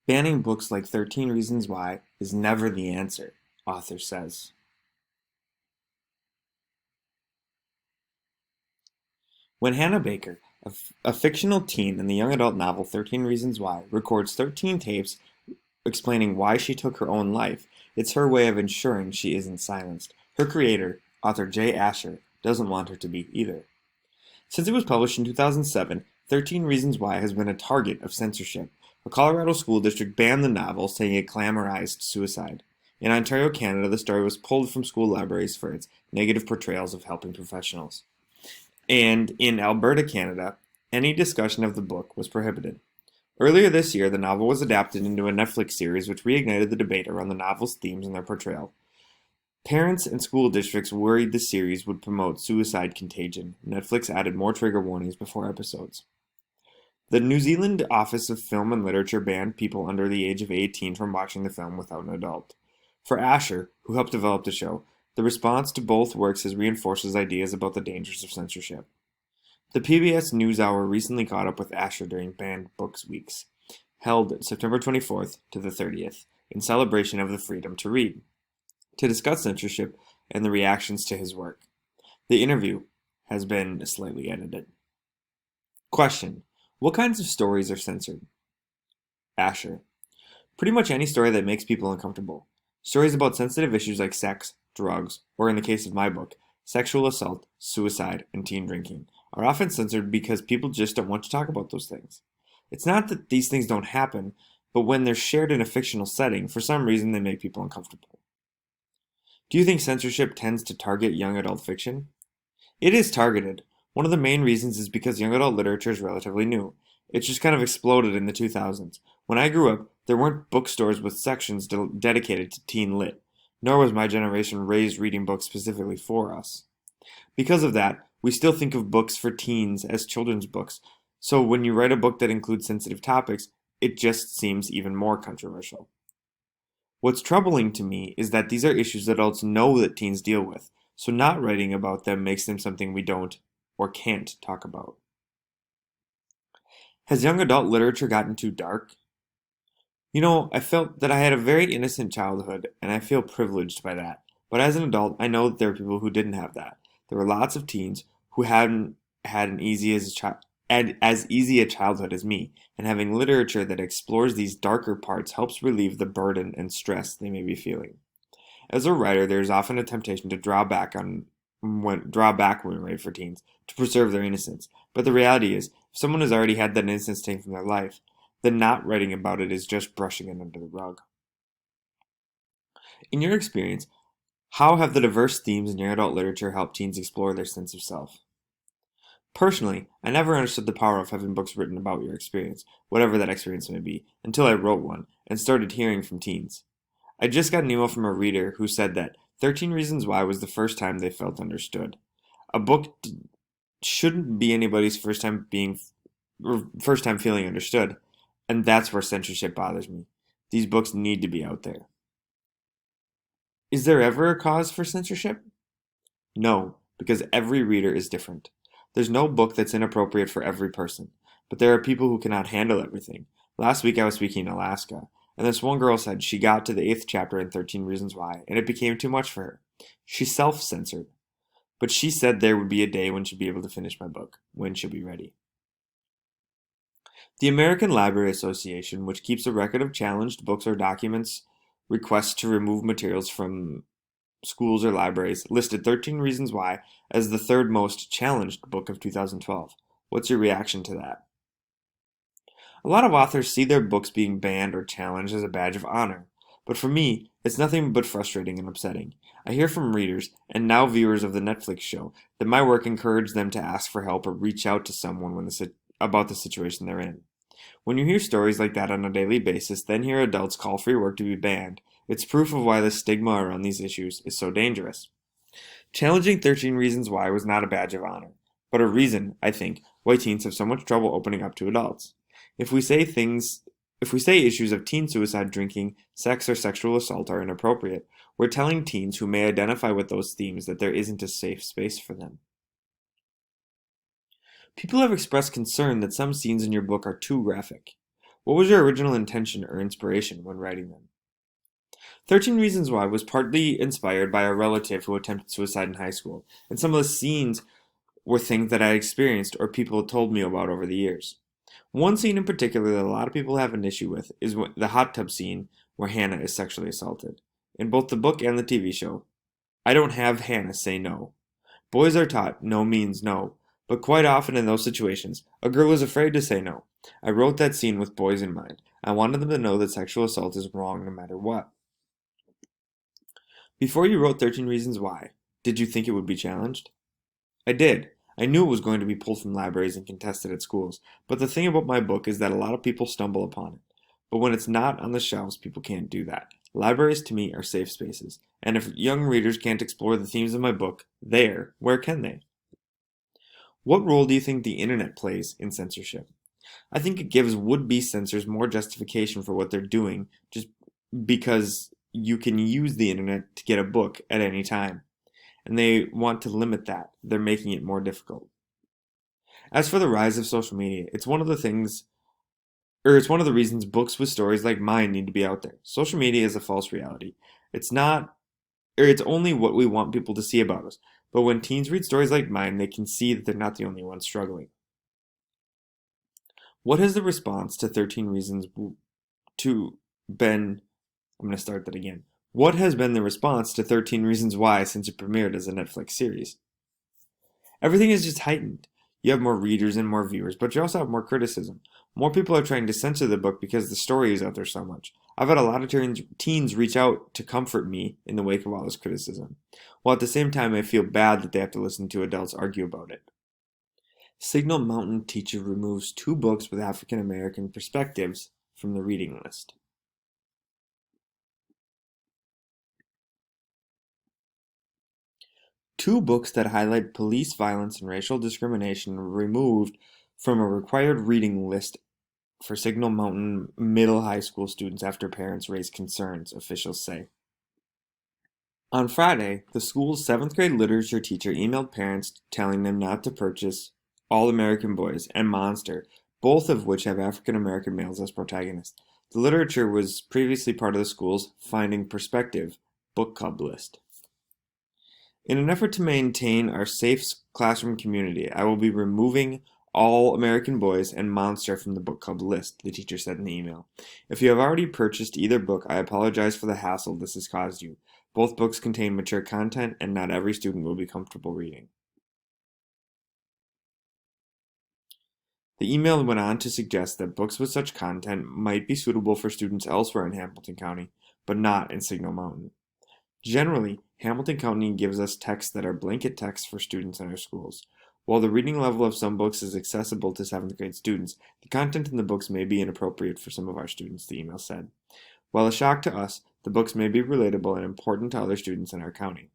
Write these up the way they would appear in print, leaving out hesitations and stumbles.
Banning books like 13 Reasons Why is never the answer, author says. When Hannah Baker, a fictional teen in the young adult novel 13 Reasons Why, records 13 tapes explaining why she took her own life, it's her way of ensuring she isn't silenced. Her creator, author Jay Asher, doesn't want her to be either. Since it was published in 2007, 13 Reasons Why has been a target of censorship. A Colorado school district banned the novel, saying it glamorized suicide. In Ontario, Canada, the story was pulled from school libraries for its negative portrayals of helping professionals. And in Alberta, Canada, any discussion of the book was prohibited. Earlier this year, the novel was adapted into a Netflix series which reignited the debate around the novel's themes and their portrayal. Parents and school districts worried the series would promote suicide contagion. Netflix added more trigger warnings before episodes. The New Zealand Office of Film and Literature banned people under the age of 18 from watching the film without an adult. For Asher, who helped develop the show, the response to both works has reinforced his ideas about the dangers of censorship. The PBS NewsHour recently caught up with Asher during Banned Books Weeks, held September 24th to the 30th, in celebration of the freedom to read, to discuss censorship and the reactions to his work. The interview has been slightly edited. Question: what kinds of stories are censored? Asher: pretty much any story that makes people uncomfortable. Stories about sensitive issues like sex, drugs, or in the case of my book, sexual assault, suicide, and teen drinking, are often censored because people just don't want to talk about those things. It's not that these things don't happen, but when they're shared in a fictional setting, for some reason they make people uncomfortable. Do you think censorship tends to target young adult fiction? It is targeted. One of the main reasons is because young adult literature is relatively new. It's just kind of exploded in the 2000s. When I grew up, there weren't bookstores with sections dedicated to teen lit, nor was my generation raised reading books specifically for us. Because of that, we still think of books for teens as children's books, so when you write a book that includes sensitive topics, it just seems even more controversial. What's troubling to me is that these are issues adults know that teens deal with, so not writing about them makes them something we don't or can't talk about. Has young adult literature gotten too dark? I felt that I had a very innocent childhood, and I feel privileged by that. But as an adult, I know that there are people who didn't have that. There were lots of teens who hadn't had as easy a childhood as me, and having literature that explores these darker parts helps relieve the burden and stress they may be feeling. As a writer, there is often a temptation to draw back when we write for teens to preserve their innocence. But the reality is, if someone has already had that innocence taken from their life, then not writing about it is just brushing it under the rug. In your experience, how have the diverse themes in young adult literature helped teens explore their sense of self? Personally, I never understood the power of having books written about your experience, whatever that experience may be, until I wrote one and started hearing from teens. I just got an email from a reader who said that 13 Reasons Why was the first time they felt understood. A book shouldn't be anybody's first time feeling understood, and that's where censorship bothers me. These books need to be out there. Is there ever a cause for censorship? No, because every reader is different. There's no book that's inappropriate for every person, but there are people who cannot handle everything. Last week I was speaking in Alaska, and this one girl said she got to the 8th chapter in 13 Reasons Why, and it became too much for her. She self-censored, but she said there would be a day when she'd be able to finish my book, when she'll be ready. The American Library Association, which keeps a record of challenged books or documents requests to remove materials from schools or libraries, listed 13 Reasons Why as the third most challenged book of 2012. What's your reaction to that? A lot of authors see their books being banned or challenged as a badge of honor, but for me, it's nothing but frustrating and upsetting. I hear from readers, and now viewers of the Netflix show, that my work encouraged them to ask for help or reach out to someone about the situation they're in. When you hear stories like that on a daily basis, then hear adults call for your work to be banned, it's proof of why the stigma around these issues is so dangerous. Challenging 13 Reasons Why was not a badge of honor, but a reason, I think, why teens have so much trouble opening up to adults. If we say issues of teen suicide, drinking, sex, or sexual assault are inappropriate, we're telling teens who may identify with those themes that there isn't a safe space for them. People have expressed concern that some scenes in your book are too graphic. What was your original intention or inspiration when writing them? 13 Reasons Why was partly inspired by a relative who attempted suicide in high school, and some of the scenes were things that I experienced or people had told me about over the years. One scene in particular that a lot of people have an issue with is the hot tub scene where Hannah is sexually assaulted. In both the book and the TV show, I don't have Hannah say no. Boys are taught no means no, but quite often in those situations, a girl is afraid to say no. I wrote that scene with boys in mind. I wanted them to know that sexual assault is wrong no matter what. Before you wrote 13 Reasons Why, did you think it would be challenged? I did. I knew it was going to be pulled from libraries and contested at schools, but the thing about my book is that a lot of people stumble upon it. But when it's not on the shelves, people can't do that. Libraries to me are safe spaces, and if young readers can't explore the themes of my book there, where can they? What role do you think the internet plays in censorship? I think it gives would-be censors more justification for what they're doing just because you can use the internet to get a book at any time, and they want to limit that. They're making it more difficult. As for the rise of social media, it's one of the reasons books with stories like mine need to be out there. Social media is a false reality. It's not, or it's only what we want people to see about us. But when teens read stories like mine, they can see that they're not the only ones struggling. What has the response to 13 Reasons to been, I'm going to start that again. What has been the response to 13 Reasons Why since it premiered as a Netflix series? Everything is just heightened. You have more readers and more viewers, but you also have more criticism. More people are trying to censor the book because the story is out there so much. I've had a lot of teens reach out to comfort me in the wake of all this criticism, while at the same time I feel bad that they have to listen to adults argue about it. Signal Mountain teacher removes 2 books with African American perspectives from the reading list. Two books that highlight police violence and racial discrimination were removed from a required reading list for Signal Mountain middle high school students after parents raised concerns, officials say. On Friday, the school's 7th grade literature teacher emailed parents telling them not to purchase All American Boys and Monster, both of which have African American males as protagonists. The literature was previously part of the school's Finding Perspective book club list. In an effort to maintain our safe classroom community, I will be removing All American Boys and Monster from the book club list, the teacher said in the email. If you have already purchased either book, I apologize for the hassle this has caused you. Both books contain mature content, and not every student will be comfortable reading. The email went on to suggest that books with such content might be suitable for students elsewhere in Hamilton County, but not in Signal Mountain. Generally, Hamilton County gives us texts that are blanket texts for students in our schools. While the reading level of some books is accessible to 7th grade students, the content in the books may be inappropriate for some of our students, the email said. While a shock to us, the books may be relatable and important to other students in our county.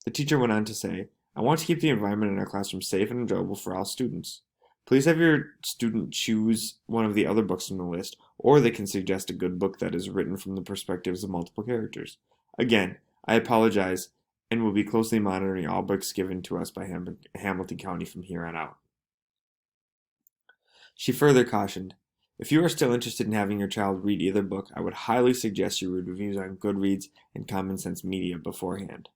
The teacher went on to say, I want to keep the environment in our classroom safe and enjoyable for all students. Please have your student choose one of the other books on the list, or they can suggest a good book that is written from the perspectives of multiple characters. Again, I apologize and will be closely monitoring all books given to us by Hamilton County from here on out. She further cautioned, if you are still interested in having your child read either book, I would highly suggest you read reviews on Goodreads and Common Sense Media beforehand.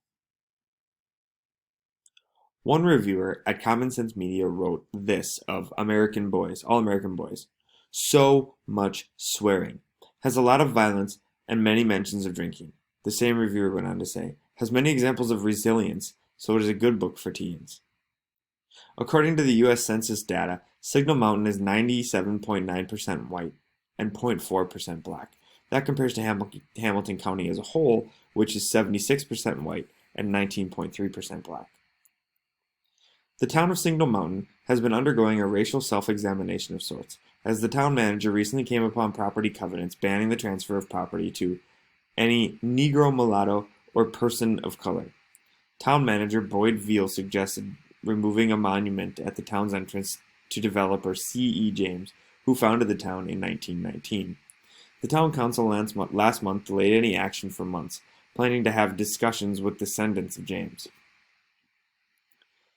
One reviewer at Common Sense Media wrote this of All American Boys. So much swearing. Has a lot of violence and many mentions of drinking. The same reviewer went on to say, has many examples of resilience, so it is a good book for teens. According to the U.S. Census data, Signal Mountain is 97.9% white and 0.4% black. That compares to Hamilton County as a whole, which is 76% white and 19.3% black. The town of Signal Mountain has been undergoing a racial self-examination of sorts, as the town manager recently came upon property covenants banning the transfer of property to any Negro, mulatto, or person of color. Town manager Boyd Veal suggested removing a monument at the town's entrance to developer C.E. James, who founded the town in 1919. The town council last month delayed any action for months, planning to have discussions with descendants of James.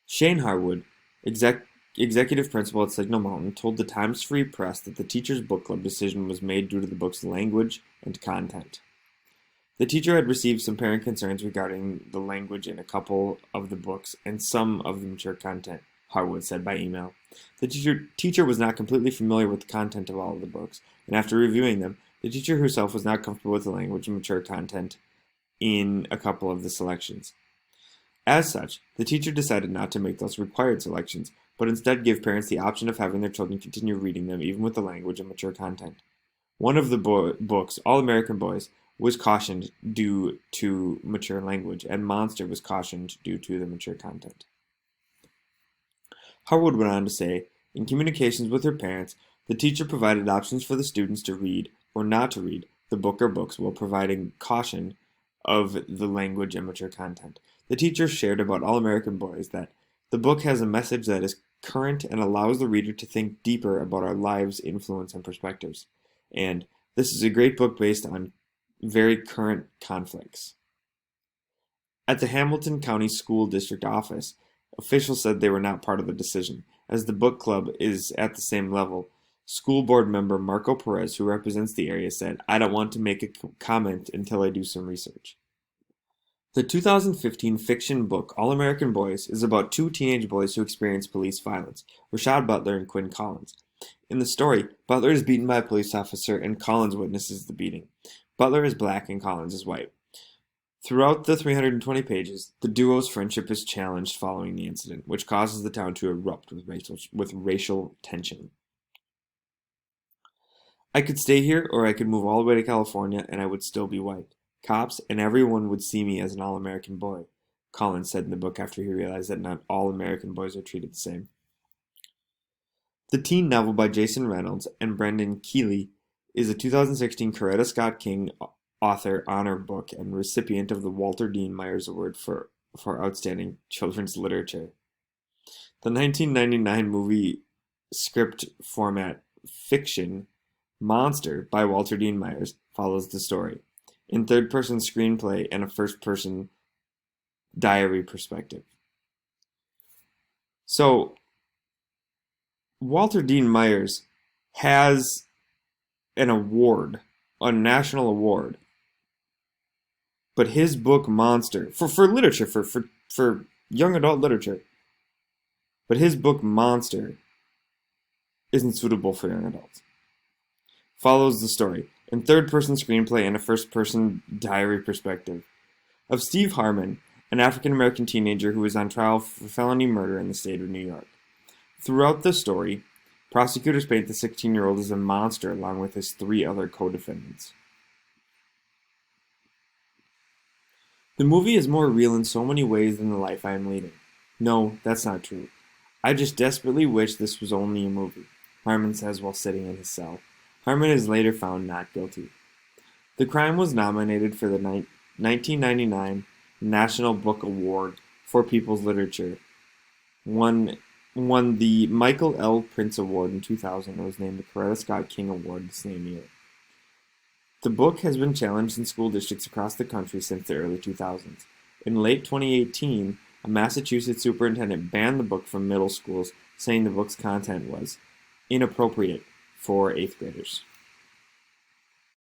Shane Harwood, executive principal at Signal Mountain, told the Times Free Press that the teacher's book club decision was made due to the book's language and content. The teacher had received some parent concerns regarding the language in a couple of the books and some of the mature content, Harwood said by email. The teacher was not completely familiar with the content of all of the books, and after reviewing them, the teacher herself was not comfortable with the language and mature content in a couple of the selections. As such, the teacher decided not to make those required selections, but instead give parents the option of having their children continue reading them even with the language and mature content. One of the books, All American Boys, was cautioned due to mature language, and Monster was cautioned due to the mature content. Harwood went on to say, in communications with her parents, the teacher provided options for the students to read or not to read the book or books while providing caution of the language and mature content. The teacher shared about All American Boys that the book has a message that is current and allows the reader to think deeper about our lives, influence, and perspectives. And this is a great book based on very current conflicts. At the Hamilton County School District office, officials said they were not part of the decision, as the book club is at the same level. School board member Marco Perez, who represents the area, said, "I don't want to make a comment until I do some research." The 2015 fiction book All American Boys is about two teenage boys who experience police violence, Rashad Butler and Quinn Collins. In the story, Butler is beaten by a police officer and Collins witnesses the beating. Butler is black and Collins is white. Throughout the 320 pages, the duo's friendship is challenged following the incident, which causes the town to erupt with racial tension. I could stay here or I could move all the way to California and I would still be white. Cops and everyone would see me as an all-American boy, Collins said in the book after he realized that not all American boys are treated the same. The teen novel by Jason Reynolds and Brendan Keeley is a 2016 Coretta Scott King Author Honor Book and recipient of the Walter Dean Myers Award for Outstanding Children's Literature. The 1999 movie script format fiction Monster by Walter Dean Myers follows the story in third-person screenplay and a first-person diary perspective. So, Walter Dean Myers has an award, a national award, but his book Monster, for literature, for young adult literature, but his book Monster isn't suitable for young adults. Follows the story in third-person screenplay and a first-person diary perspective of Steve Harmon, an African-American teenager who is on trial for felony murder in the state of New York. Throughout the story, prosecutors paint the 16-year-old as a monster along with his 3 other co-defendants. The movie is more real in so many ways than the life I am leading. No, that's not true. I just desperately wish this was only a movie, Harmon says while sitting in his cell. Harmon is later found not guilty. The crime was nominated for the 1999 National Book Award for People's Literature, won the Michael L. Prince Award in 2000, and was named the Coretta Scott King Award the same year. The book has been challenged in school districts across the country since the early 2000s. In late 2018, a Massachusetts superintendent banned the book from middle schools, saying the book's content was inappropriate for 8th graders.